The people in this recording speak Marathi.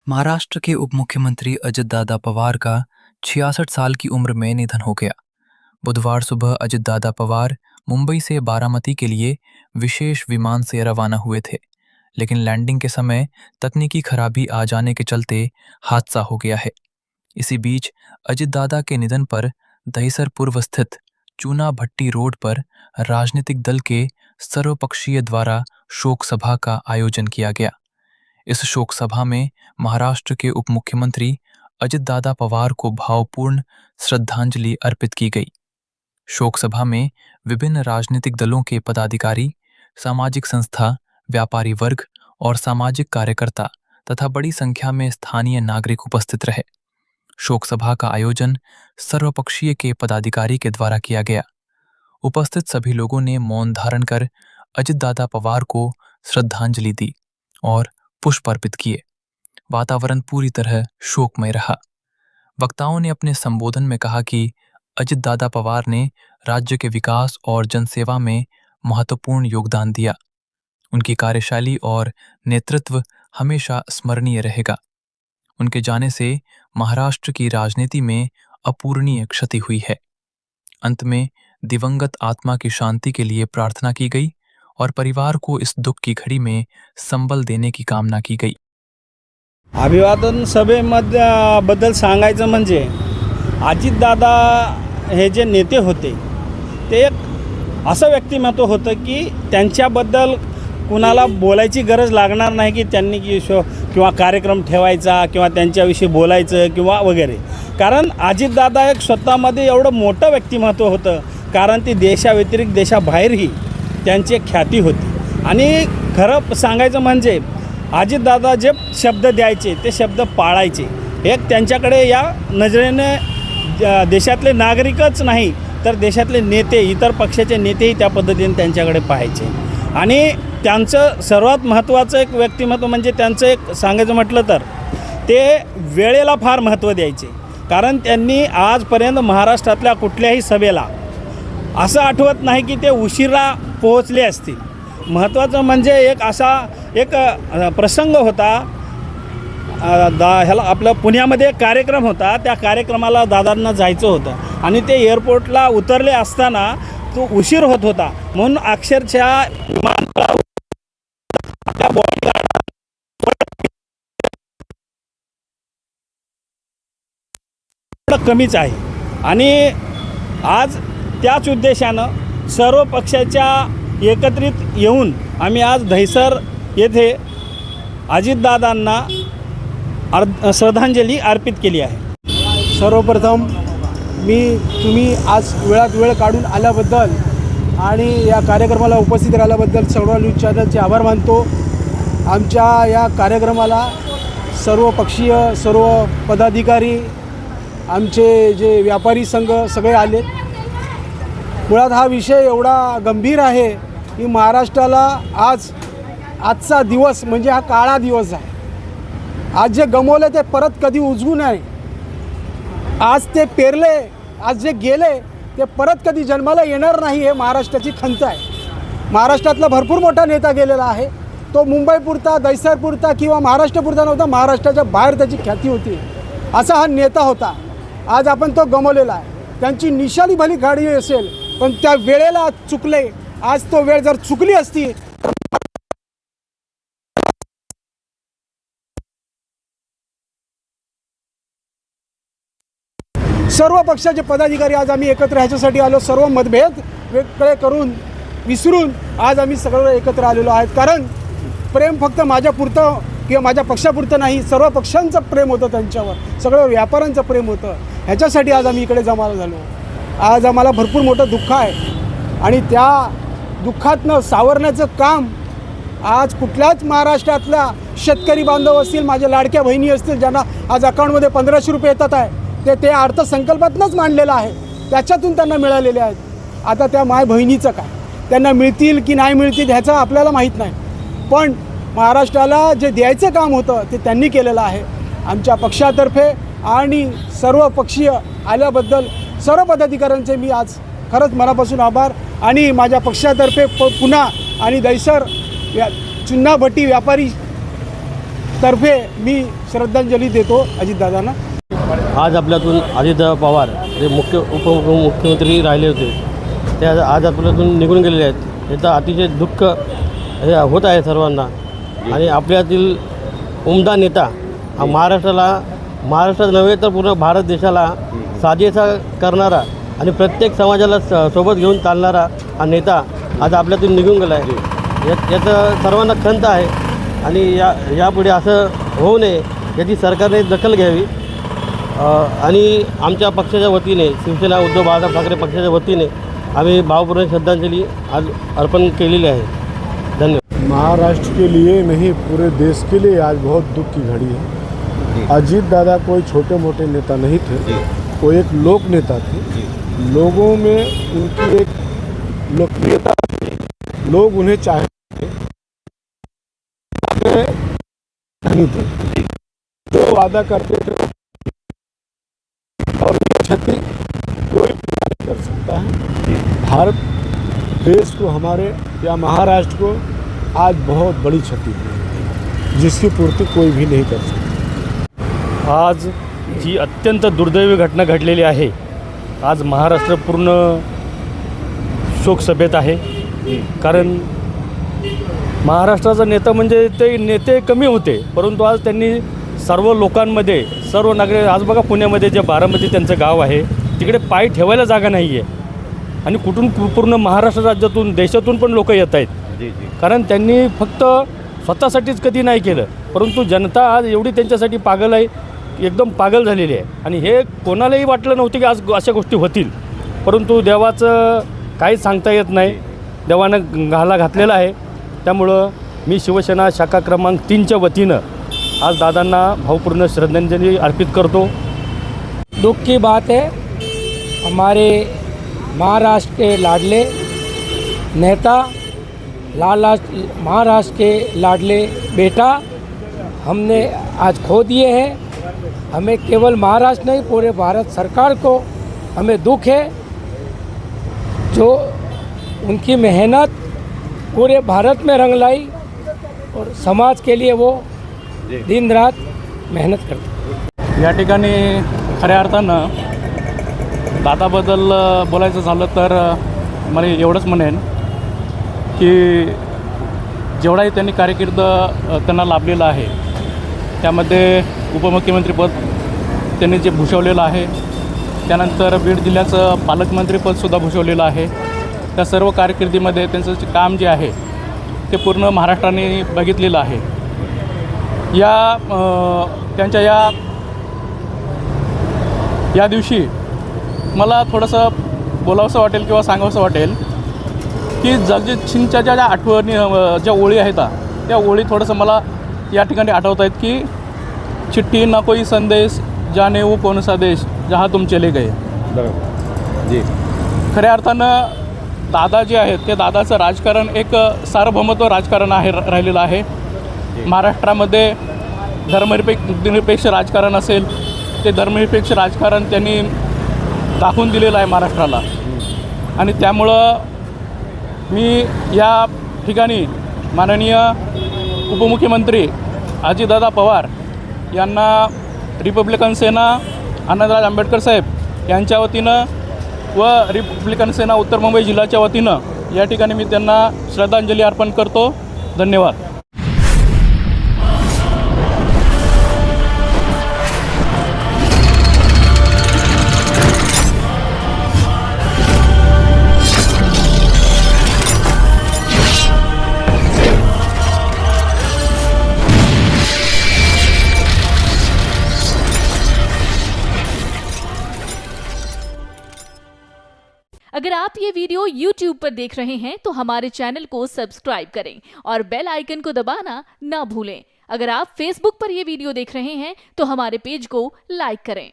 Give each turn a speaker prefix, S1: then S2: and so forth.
S1: महाराष्ट्र के उप मुख्यमंत्री अजित दादा पवार का 66 साल की उम्र में निधन हो गया। बुधवार सुबह अजित दादा पवार मुंबई से बारामती के लिए विशेष विमान से रवाना हुए थे, लेकिन लैंडिंग के समय तकनीकी खराबी आ जाने के चलते हादसा हो गया है। इसी बीच अजित दादा के निधन पर दहिसर पूर्व स्थित चूना भट्टी रोड पर राजनीतिक दल के सर्वपक्षीय द्वारा शोक सभा का आयोजन किया गया। इस शोक सभा में महाराष्ट्र के उप मुख्यमंत्री अजित दादा पवार को भावपूर्ण श्रद्धांजलि अर्पित की गई। शोक सभा में विभिन्न राजनीतिक दलों के पदाधिकारी, सामाजिक संस्था, व्यापारी वर्ग और सामाजिक कार्यकर्ता तथा बड़ी संख्या में स्थानीय नागरिक उपस्थित रहे। शोक सभा का आयोजन सर्वपक्षीय के पदाधिकारी के द्वारा किया गया। उपस्थित सभी लोगों ने मौन धारण कर अजित दादा पवार को श्रद्धांजलि दी और पुष्प अर्पित किए। वातावरण पूरी तरह शोकमय रहा। वक्ताओं ने अपने संबोधन में कहा कि अजित दादा पवार ने राज्य के विकास और जनसेवा में महत्वपूर्ण योगदान दिया। उनकी कार्यशैली और नेतृत्व हमेशा स्मरणीय रहेगा। उनके जाने से महाराष्ट्र की राजनीति में अपूरणीय क्षति हुई है। अंत में दिवंगत आत्मा की शांति के लिए प्रार्थना की गई और परिवार को इस दुख की घड़ी में संबल देने की कामना की गई।
S2: अभिवादन सभेमध्ये बद्दल सांगायचं म्हणजे अजितदादा हे जे नेते होते ते एक असं व्यक्तिमत्व होतं की त्यांच्याबद्दल कुणाला बोलायची गरज लागणार नाही की त्यांनी किंवा कार्यक्रम ठेवायचा किंवा त्यांच्याविषयी बोलायचं किंवा वगैरे, कारण अजितदादा एक स्वतःमध्ये एवढं मोठं व्यक्तिमत्व होतं, कारण ती देशाव्यतिरिक्त देशाबाहेरही त्यांची ख्याती होती। आणि खरं सांगायचं म्हणजे अजितदादा जे शब्द द्यायचे ते शब्द पाळायचे। एक त्यांच्याकडे या नजरेने देशातले नागरिकच नाही तर देशातले नेते, इतर पक्षाचे नेतेही त्या पद्धतीने त्यांच्याकडे पाहायचे। आणि त्यांचं सर्वात महत्त्वाचं एक व्यक्तिमत्व म्हणजे त्यांचं एक सांगायचं म्हटलं तर ते वेळेला फार महत्त्व द्यायचे, कारण त्यांनी आजपर्यंत महाराष्ट्रातल्या कुठल्याही सभेला असं आठवत नाही की ते उशिरा पोहोचले असतील। महत्त्वाचं म्हणजे एक असा एक प्रसंग होता, ह्याला आपलं पुण्यामध्ये एक कार्यक्रम होता, त्या कार्यक्रमाला दादांना जायचं होतं आणि ते एअरपोर्टला उतरले असताना तो उशीर होत होता, म्हणून अक्षरशः आपल्या बॉडीगार्ड कमीच आहे। आणि आज त्याच उद्देशानं सर्व पक्षाच्या एकत्रित येऊन आम्ही आज दहिसर येथे अजितदादांना श्रद्धांजली अर्पित केली आहे।
S3: सर्वप्रथम तुम्ही आज वेळात वेळ काढून आल्याबद्दल आणि या कार्यक्रमाला उपस्थित राहिल्याबद्दल सर्व न्यूज चॅनलचे आभार मानतो। आमच्या या कार्यक्रमाला सर्व पक्षीय, सर्व पदाधिकारी, आमचे जे व्यापारी संघ सगळे आले। मुळात हा विषय एवढा गंभीर आहे की महाराष्ट्राला आजचा दिवस म्हणजे हा काळा दिवस आहे। आज जे गमवले ते परत कधी उजवू नये। आज ते पेरले, आज जे गेले ते परत कधी जन्माला येणार नाही, हे महाराष्ट्राची खंत आहे। महाराष्ट्रातला भरपूर मोठा नेता गेलेला आहे, तो मुंबईपुरता, दहिसरपुरता किंवा महाराष्ट्रपुरता नव्हता, महाराष्ट्राच्या बाहेर त्याची ख्याती होती। असा हा नेता होता, आज आपण तो गमवलेला आहे। त्यांची निशाणी भली गाडी असेल पण त्या वेळेला चुकले। आज तो वेळ जर चुकली असती सर्व पक्षाचे पदाधिकारी आज आम्ही एकत्र ह्याच्यासाठी आलो। सर्व मतभेद वेगळे करून विसरून आज आम्ही सगळे एकत्र आलेलो आहोत, कारण प्रेम फक्त माझ्यापुरतं किंवा माझ्या पक्षापुरतं नाही, सर्व पक्षांचं प्रेम होतं त्यांच्यावर, सगळं व्यापाऱ्यांचं प्रेम होतं। ह्याच्यासाठी आज आम्ही इकडे जमा झालो। आज आम्हाला भरपूर मोठं दुःख आहे आणि त्या दुःखातनं सावरण्याचं काम आज कुठल्याच महाराष्ट्रातल्या शेतकरी बांधव असतील, माझ्या लाडक्या बहिणी असतील, ज्यांना आज अकाउंटमध्ये 1500 रुपये येतात आहे, ते अर्थसंकल्पातूनच मांडलेलं आहे, त्याच्यातून त्यांना मिळालेले आहेत। आता त्या माय बहिणीचं काय, त्यांना मिळतील की नाही मिळतील ह्याचं आपल्याला माहीत नाही, पण महाराष्ट्राला जे द्यायचं काम होतं ते त्यांनी केलेलं आहे। आमच्या पक्षातर्फे आणि सर्व पक्षीय आल्याबद्दल सर्व पदाधिकाऱ्यांचे मी आज खरंच मनापासून आभार, आणि माझ्या पक्षातर्फे पुन्हा आणि दहिसर चुन्ना भट्टी व्यापारी तर्फे मी श्रद्धांजली देतो अजितदादांना.
S4: आज आपल्यातून अजितदादा पवार जे उपमुख्यमंत्री राहिले होते ते आज आपल्यातून निघून गेलेले आहेत. याचं अतिशय दुःख हे होत आहे सर्वांना. आणि आपल्यातील उमदा नेता हा महाराष्ट्रात नव्हे तर पूर्ण भारत देशाला साजेसा करणारा आणि प्रत्येक समाजाला सोबत घेऊन चालणारा हा नेता आज आपल्यातून निघून गेला आहे. याचं सर्वांना खंत आहे आणि यापुढे असं होऊ नये याची सरकारने दखल घ्यावी. आणि आमच्या पक्षाच्या वतीने शिवसेना उद्धव बाळासाहेब ठाकरे पक्षाच्या वतीने आम्ही भावपूर्ण श्रद्धांजली आज अर्पण केलेली आहे. धन्यवाद.
S5: महाराष्ट्र के लिए नहीं पूरे देश के लिए आज बहुत दुख की घड़ी है. अजीत दादा कोई छोटे मोटे नेता नहीं थे, वो एक लोक नेता थे. लोगों में उनकी एक लोकप्रियता थी, लोग उन्हें चाहते नहीं थे. जो वादा करते थे और ये क्षति कोई नहीं कर सकता है. भारत देश को हमारे या महाराष्ट्र को आज बहुत बड़ी क्षति हुई जिसकी पूर्ति कोई भी नहीं कर सकता.
S2: आज जी अत्यंत दुर्दैवी घटना घडलेली आहे, आज महाराष्ट्र पूर्ण शोकसभेत आहे. कारण महाराष्ट्राचा नेता म्हणजे ते नेते कमी होते, परंतु आज त्यांनी सर्व लोकांमध्ये सर्व नागरिक, आज बघा पुण्यामध्ये जे बारामती त्यांचं गाव आहे तिकडे पाय ठेवायला जागा नाही आहे. आणि कुठून पूर्ण महाराष्ट्र राज्यातून देशातून पण लोक येत आहेत. कारण त्यांनी फक्त स्वतःसाठीच कधी नाही केलं, परंतु जनता आज एवढी त्यांच्यासाठी पागल आहे, एकदम पागल झालेली आहे. आणि हे कोणालाही वाटलं नव्हतं की आज अशा गोष्टी होतील, परंतु देवाचं काहीच सांगता येत नाही. देवानं घाला घातलेला आहे. त्यामुळं मी शिवसेना शाखा क्रमांक 3च्या वतीनं आज दादांना भावपूर्ण श्रद्धांजली अर्पित करतो.
S6: दुख की बात है, हमारे महाराष्ट्र के लाडले नेता, महाराष्ट्र के लाडले बेटा हमने आज खो दिए हैं. हमें केवल महाराष्ट्र नहीं पूरे भारत सरकार को हमें दुख है. जो उनकी मेहनत पूरे भारत में रंग लाई और समाज के लिए वो दिन रात मेहनत करते.
S7: या ठिकाणी खऱ्या अर्थानं दादाबद्दल बोलायचं झालं तर मला एवढंच म्हणेन की जेवढाही त्यांनी कारकीर्द त्यांना लाभलेलं आहे त्यामध्ये उपमुख्यमंत्रीपद त्यांनी जे भूषवलेलं आहे, त्यानंतर बीड जिल्ह्याचं पालकमंत्रीपदसुद्धा भूषवलेलं आहे. त्या सर्व कारकिर्दीमध्ये त्यांचं जे काम जे आहे ते पूर्ण महाराष्ट्राने बघितलेलं आहे. त्यांच्या या दिवशी मला थोडंसं बोलावंसं वाटेल किंवा सांगावंसं वाटेल की जगजित सिंगच्या ज्या आठवणी ज्या ओळी आहेत त्या ओळी थोडंसं मला या ठिकाणी आठवत आहेत की चिट्ठी ना कोई संदेश जाने वो कौन सा देश जहाँ तुम चले गए.
S2: जी.
S7: खऱ्या अर्थानं दादा जे आहेत ते दादाचं राजकारण एक सार्वभौमत्व राजकारण राहिलेलं आहे. महाराष्ट्रामध्ये धर्मनिरपेक्ष राजकारण असेल ते धर्मनिरपेक्ष राजकारण त्यांनी दाखवून दिलेलं आहे महाराष्ट्राला. आणि त्यामुळं मी या ठिकाणी माननीय उपमुख्यमंत्री अजितदादा पवार यांना रिपब्लिकन सेना आनंदराज आंबेडकर साहेब यांच्या वतीनं व रिपब्लिकन सेना उत्तर मुंबई जिल्ह्याच्या वतीनं या ठिकाणी मी त्यांना श्रद्धांजली अर्पण करतो. धन्यवाद.
S8: अगर आप ये वीडियो YouTube पर देख रहे हैं तो हमारे चैनल को सब्सक्राइब करें और बेल आइकन को दबाना ना भूलें. अगर आप Facebook पर ये वीडियो देख रहे हैं तो हमारे पेज को लाइक करें.